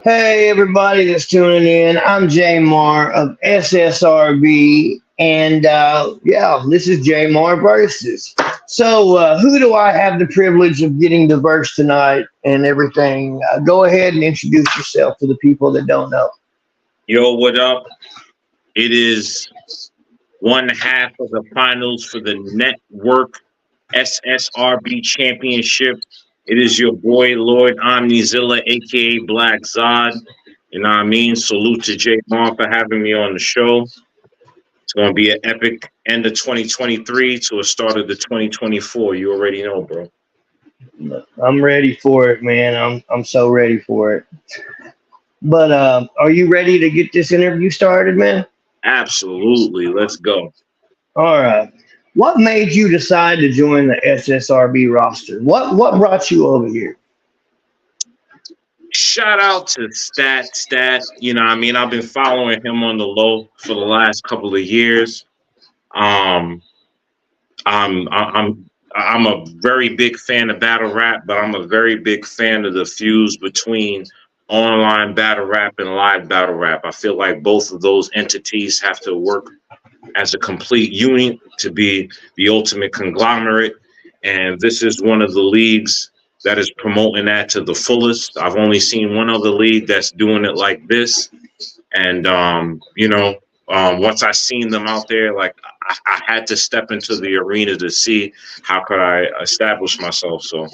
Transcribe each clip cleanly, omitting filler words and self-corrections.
Hey, everybody that's tuning in. I'm Jay Mar of SSRB. And yeah, this is Jay Mar Versus. So, who do I have the privilege of getting to verse tonight and everything? Go ahead and introduce yourself to the people that don't know. Yo, what up? It is one half of the finals for the Network SSRB Championship. It is your boy, Lord Omnizilla, aka Black Zod. You know what I mean? Salute to Jay Vaughn for having me on the show. It's going to be an epic end of 2023 to a start of the 2024. You already know, bro. I'm ready for it, man. I'm so ready for it. But are you ready to get this interview started, man? Absolutely. Let's go. All right. What made you decide to join the SSRB roster? What brought you over here? Shout out to Stat. You know what I mean? I've been following him on the low for the last couple of years. Um, I'm a very big fan of battle rap, but I'm a very big fan of the fuse between online battle rap and live battle rap. I feel like both of those entities have to work as a complete unit to be the ultimate conglomerate. And this is one of the leagues that is promoting that to the fullest. I've only seen one other league that's doing it like this. And, once I seen them out there, like I had to step into the arena to see how could I establish myself. So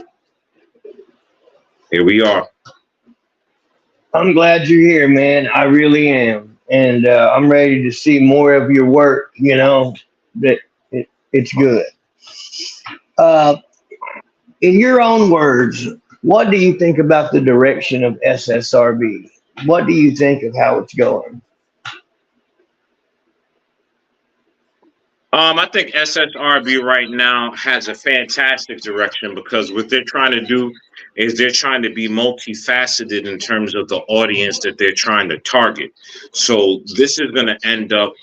here we are. I'm glad you're here, man. I really am, and I'm ready to see more of your work. You know that it's good. Uh, in your own words, what do you think about the direction of SSRB? What do you think of how it's going? I think SSRB right now has a fantastic direction because what they're trying to do is they're trying to be multifaceted in terms of the audience that they're trying to target. So this is going to end up,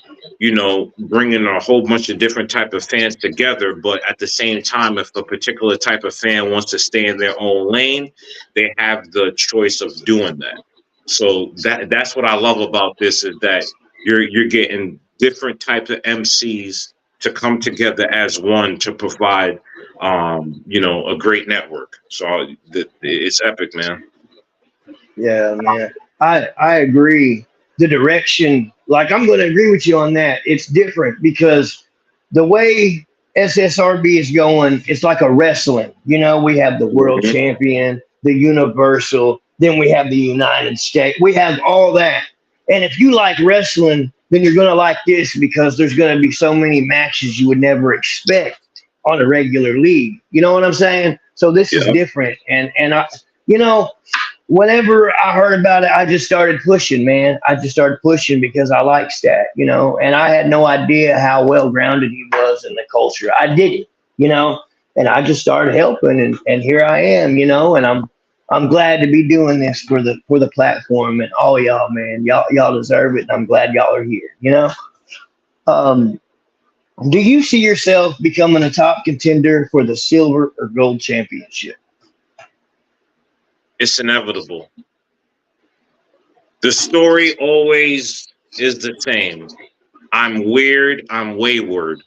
bringing a whole bunch of different type of fans together. But at the same time, if a particular type of fan wants to stay in their own lane, they have the choice of doing that. So that's what I love about this is that you're getting different types of MCs to come together as one to provide, a great network. So it's epic, man. Yeah, man. I agree. The direction, like I'm going to agree with you on that. It's different because the way SSRB is going, it's like a wrestling. You know, we have the world Mhm. champion, the universal, then we have the United States. We have all that. And if you like wrestling, then you're going to like this because there's going to be so many matches you would never expect on a regular league. You know what I'm saying? So this is Yeah. different. And I, you know, whenever I heard about it, I just started pushing, man. I just started pushing because I like Stat, and I had no idea how well grounded he was in the culture. I did it, and I just started helping, and here I am, and I'm glad to be doing this for the platform and all y'all, man. Y'all deserve it, and I'm glad y'all are here. Um, do you see yourself becoming a top contender for the silver or gold championship? It's inevitable. The story always is the same. I'm weird, I'm wayward.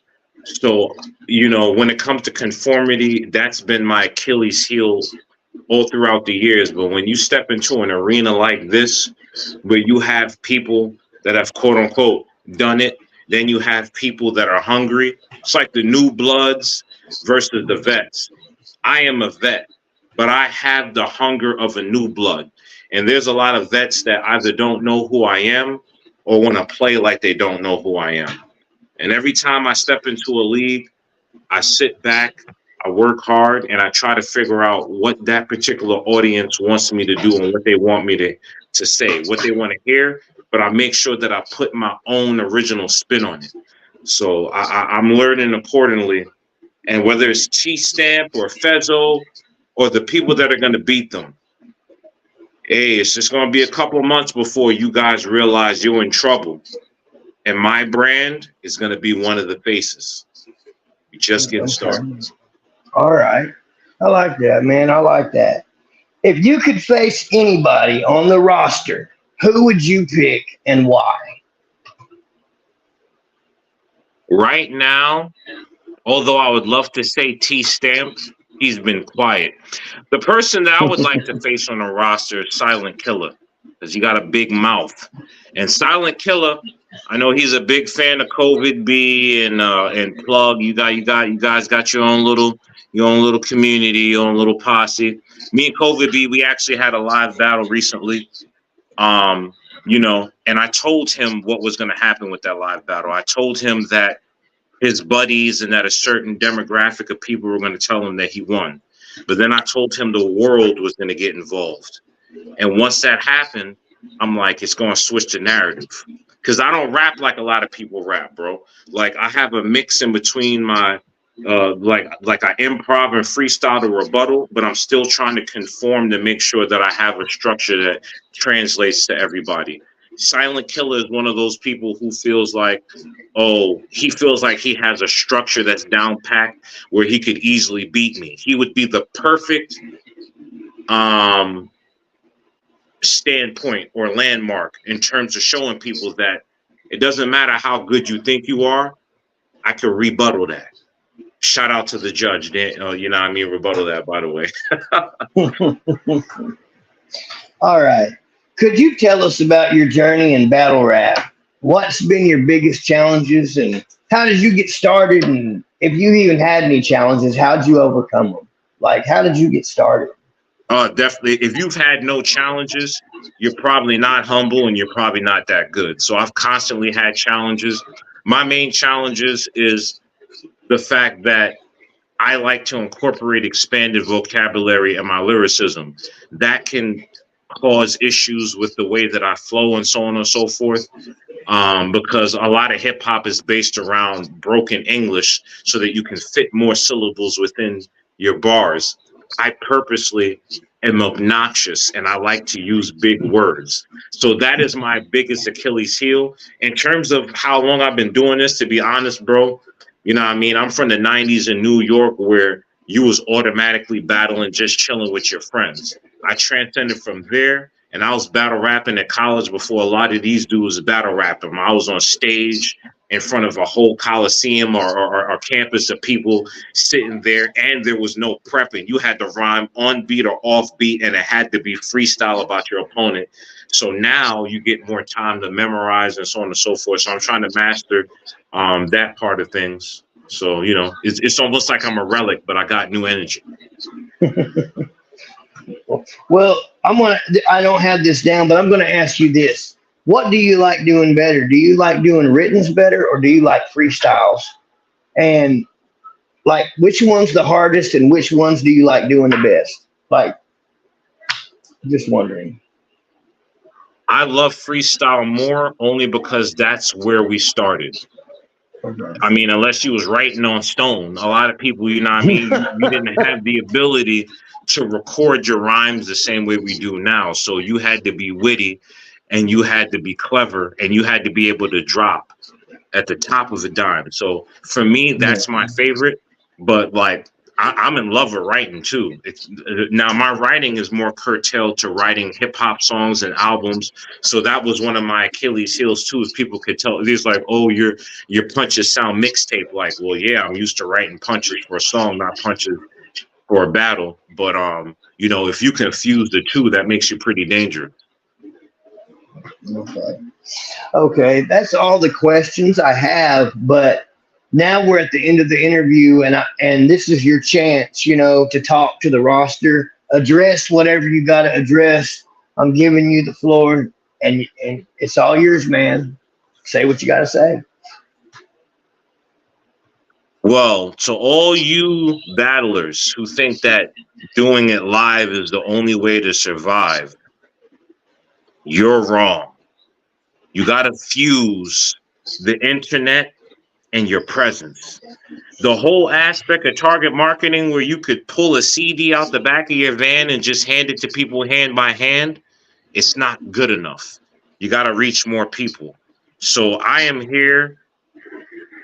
So, when it comes to conformity, that's been my Achilles heel all throughout the years. But when you step into an arena like this, where you have people that have quote unquote done it, then you have people that are hungry. It's like the new bloods versus the vets. I am a vet, but I have the hunger of a new blood. And there's a lot of vets that either don't know who I am or want to play like they don't know who I am. And every time I step into a league, I sit back, I work hard, and I try to figure out what that particular audience wants me to do and what they want me to say, what they want to hear. But I make sure that I put my own original spin on it. So I'm learning accordingly. And whether it's T-Stamp or Fezzo or the people that are going to beat them, hey, it's just going to be a couple of months before you guys realize you're in trouble. And my brand is going to be one of the faces. We just getting Okay. started. All right. I like that, man. I like that. If you could face anybody on the roster, who would you pick and why? Right now, although I would love to say T Stamp, he's been quiet. The person that I would like to face on the roster is Silent Killer, because he got a big mouth. And Silent Killer, I know he's a big fan of COVID B and Plug. You guys got your own little community, your own little posse. Me and COVID B, we actually had a live battle recently. And I told him what was going to happen with that live battle. I told him that his buddies and that a certain demographic of people were going to tell him that he won. But then I told him the world was going to get involved. And once that happened, I'm like, it's going to switch the narrative. Because I don't rap like a lot of people rap, bro. Like, I have a mix in between my, like I improv and freestyle to rebuttal, but I'm still trying to conform to make sure that I have a structure that translates to everybody. Silent Killer is one of those people who feels like, he feels like he has a structure that's down packed where he could easily beat me. He would be the perfect standpoint or landmark in terms of showing people that it doesn't matter how good you think you are, I can rebuttal that. Shout out to the judge. Rebuttal that, by the way. All right. Could you tell us about your journey in battle rap? What's been your biggest challenges and how did you get started? And if you even had any challenges, how'd you overcome them? Like, how did you get started? Definitely. If you've had no challenges, you're probably not humble and you're probably not that good. So I've constantly had challenges. My main challenges is the fact that I like to incorporate expanded vocabulary in my lyricism. That can cause issues with the way that I flow and so on and so forth, because a lot of hip hop is based around broken English so that you can fit more syllables within your bars. I purposely am obnoxious and I like to use big words. So that is my biggest Achilles heel. In terms of how long I've been doing this, to be honest, bro, you know what I mean? I'm from the 90s in New York where you was automatically battling, just chilling with your friends. I transcended from there and I was battle rapping at college before a lot of these dudes battle rapping. I was on stage in front of a whole coliseum or campus of people sitting there, and there was no prepping. You had to rhyme on beat or off beat, and it had to be freestyle about your opponent. So now you get more time to memorize and so on and so forth. So I'm trying to master that part of things. So, it's almost like I'm a relic, but I got new energy. Well, I don't have this down, but I'm going to ask you this. What do you like doing better? Do you like doing writtens better or do you like freestyles? And like, which one's the hardest and which ones do you like doing the best? Like, just wondering. I love freestyle more only because that's where we started. Okay. I mean, unless you was writing on stone, a lot of people, you didn't have the ability to record your rhymes the same way we do now. So you had to be witty and you had to be clever and you had to be able to drop at the top of a dime. So for me, that's my favorite. But like, I'm in love with writing too. Now my writing is more curtailed to writing hip hop songs and albums. So that was one of my Achilles heels too. If people could tell, it's like, oh, your punches sound mixtape like. Well, yeah, I'm used to writing punches for a song, not punches for a battle. But if you confuse the two, that makes you pretty dangerous. Okay, that's all the questions I have, but now we're at the end of the interview and this is your chance, to talk to the roster, address whatever you got to address. I'm giving you the floor and it's all yours, man. Say what you got to say. Well, to all you battlers who think that doing it live is the only way to survive, you're wrong. You got to fuse the internet and your presence. The whole aspect of target marketing where you could pull a CD out the back of your van and just hand it to people hand by hand, it's not good enough. You got to reach more people. So I am here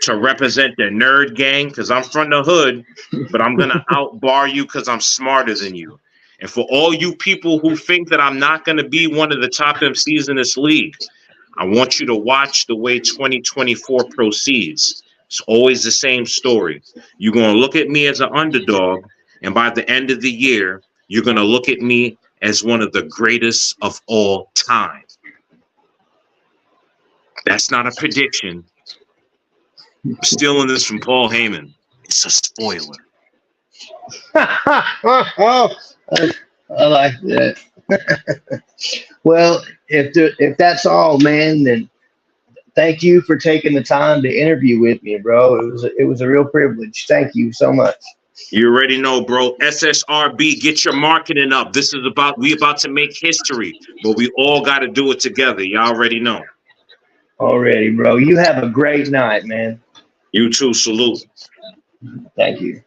to represent the nerd gang because I'm from the hood, but I'm going to outbar you because I'm smarter than you. And for all you people who think that I'm not going to be one of the top MCs in this league, I want you to watch the way 2024 proceeds. It's always the same story. You're going to look at me as an underdog, and by the end of the year, you're going to look at me as one of the greatest of all time. That's not a prediction. I'm stealing this from Paul Heyman. It's a spoiler. Oh, I like that. Well, if that's all, man, then thank you for taking the time to interview with me, bro. It was a real privilege. Thank you so much. You already know, bro. SSRB, get your marketing up. We about to make history, but we all got to do it together. You already know. Already, bro. You have a great night, man. You too. Salute. Thank you.